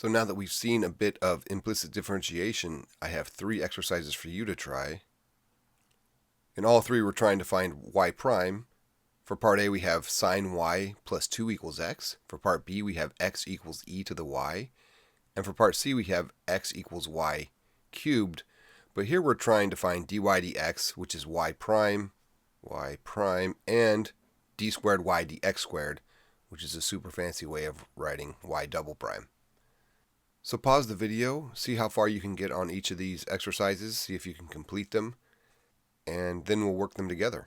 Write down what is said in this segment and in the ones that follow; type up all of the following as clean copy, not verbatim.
So now that we've seen a bit of implicit differentiation, I have 3 exercises for you to try. In all 3, we're trying to find y prime. For part A, we have sine y plus 2 equals x. For part B, we have x equals e to the y. And for part C, we have x equals y cubed. But here we're trying to find dy dx, which is y prime, and d squared y dx squared, which is a super fancy way of writing y double prime. So pause the video, see how far you can get on each of these exercises, see if you can complete them, and then we'll work them together.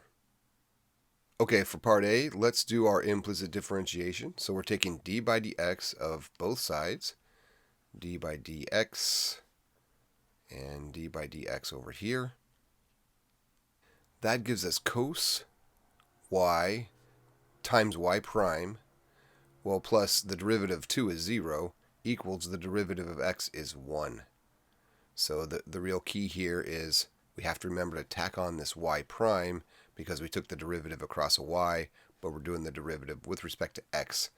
Okay, for part A, let's do our implicit differentiation. So we're taking d by dx of both sides, d by dx, and d by dx over here. That gives us cos y times y prime, well, plus the derivative of 2 is 0, equals the derivative of x is 1. So the real key here is we have to remember to tack on this y prime because we took the derivative across a y, but we're doing the derivative with respect to x.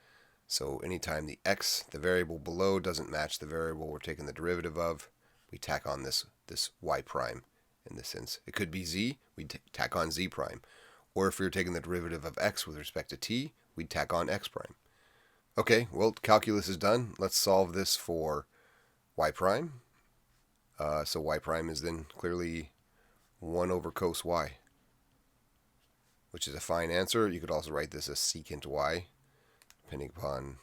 So anytime the x, the variable below, doesn't match the variable we're taking the derivative of, we tack on this y prime in this sense. It could be z, we'd tack on z prime. Or if we were taking the derivative of x with respect to t, we'd tack on x prime. Okay, well, calculus is done. Let's solve this for y prime. So y prime is then clearly 1 over cos y, which is a fine answer. You could also write this as secant y, depending upon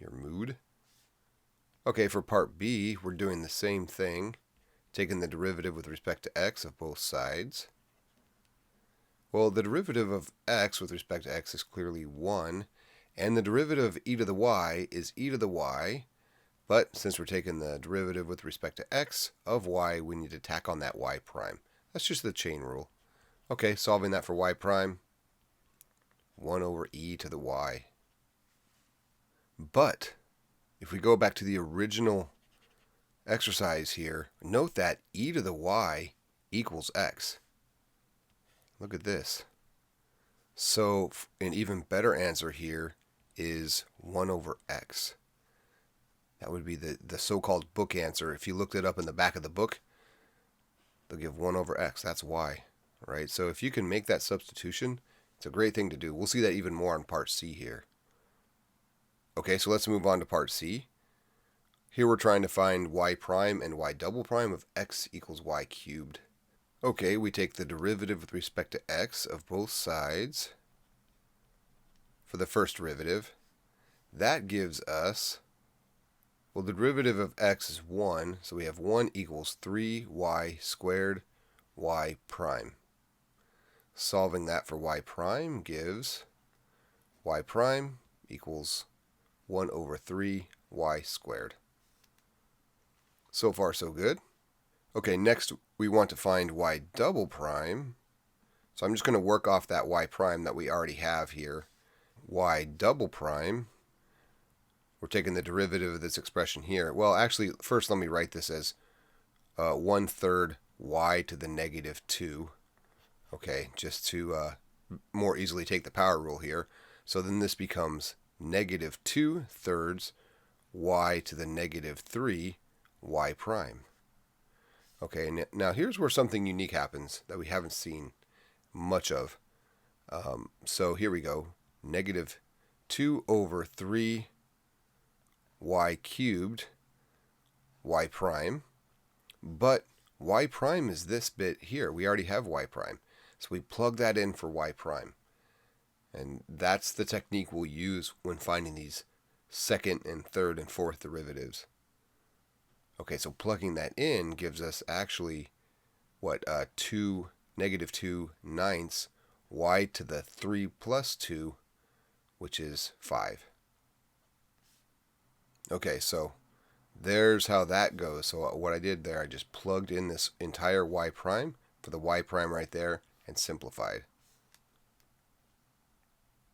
your mood. Okay, for part B, we're doing the same thing, taking the derivative with respect to x of both sides. Well, the derivative of x with respect to x is clearly 1, and the derivative of e to the y is e to the y, but since we're taking the derivative with respect to x of y, we need to tack on that y prime. That's just the chain rule. Okay, solving that for y prime, 1 over e to the y. But if we go back to the original exercise here, note that e to the y equals x. Look at this. So an even better answer here is 1 over x. That would be the so-called book answer. If you looked it up in the back of the book, they'll give 1 over x. That's y. Right? So if you can make that substitution, it's a great thing to do. We'll see that even more on part C here. Okay, so let's move on to part C. Here we're trying to find y prime and y double prime of x equals y cubed. Okay, we take the derivative with respect to x of both sides for the first derivative. That gives us, well, the derivative of x is 1, so we have 1 equals 3y squared y prime. Solving that for y prime gives y prime equals 1 over 3y squared. So far, so good. Okay, next we want to find y double prime. So I'm just going to work off that y prime that we already have here. Y double prime, we're taking the derivative of this expression here. Well, actually, first let me write this as 1/3 y to the negative 2. Okay, just to more easily take the power rule here. So then this becomes negative 2/3 y to the negative 3 y prime. Okay, now here's where something unique happens that we haven't seen much of. So here we go. Negative 2 over 3 y cubed y prime. But y prime is this bit here. We already have y prime. So we plug that in for y prime. And that's the technique we'll use when finding these second and third and fourth derivatives. Okay, so plugging that in gives us actually, what, negative 2 ninths y to the 3 plus 2, which is 5. Okay, so there's how that goes. So what I did there, I just plugged in this entire y prime for the y prime right there and simplified.